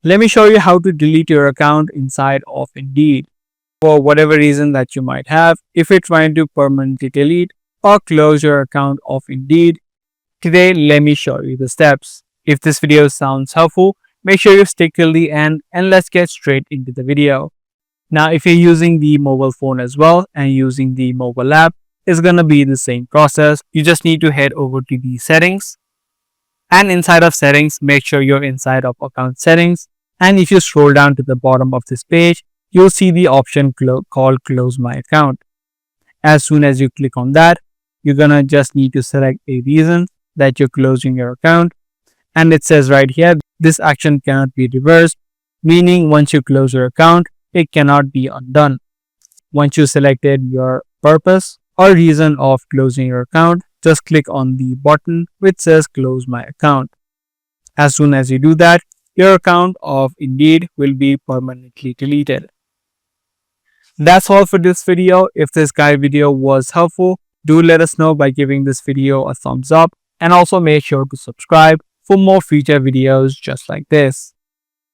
Let me show you how to delete your account inside of Indeed for whatever reason that you might have. If you're trying to permanently delete or close your account of Indeed, today let me show you the steps. If this video sounds helpful, make sure you stick till the end and let's get straight into the video. Now, if you're using the mobile phone as well and using the mobile app, it's gonna be the same process. You just need to head over to the settings, and inside of settings, make sure you're inside of account settings. And if you scroll down to the bottom of this page, you'll see the option called close my account. As soon as you click on that, you're gonna just need to select a reason that you're closing your account. And it says right here, this action cannot be reversed, meaning once you close your account, it cannot be undone. Once you selected your purpose or reason of closing your account, just click on the button which says close my account. As soon as you do that, your account of Indeed will be permanently deleted. That's all for this video. If this guide video was helpful, do let us know by giving this video a thumbs up, and also make sure to subscribe for more future videos just like this.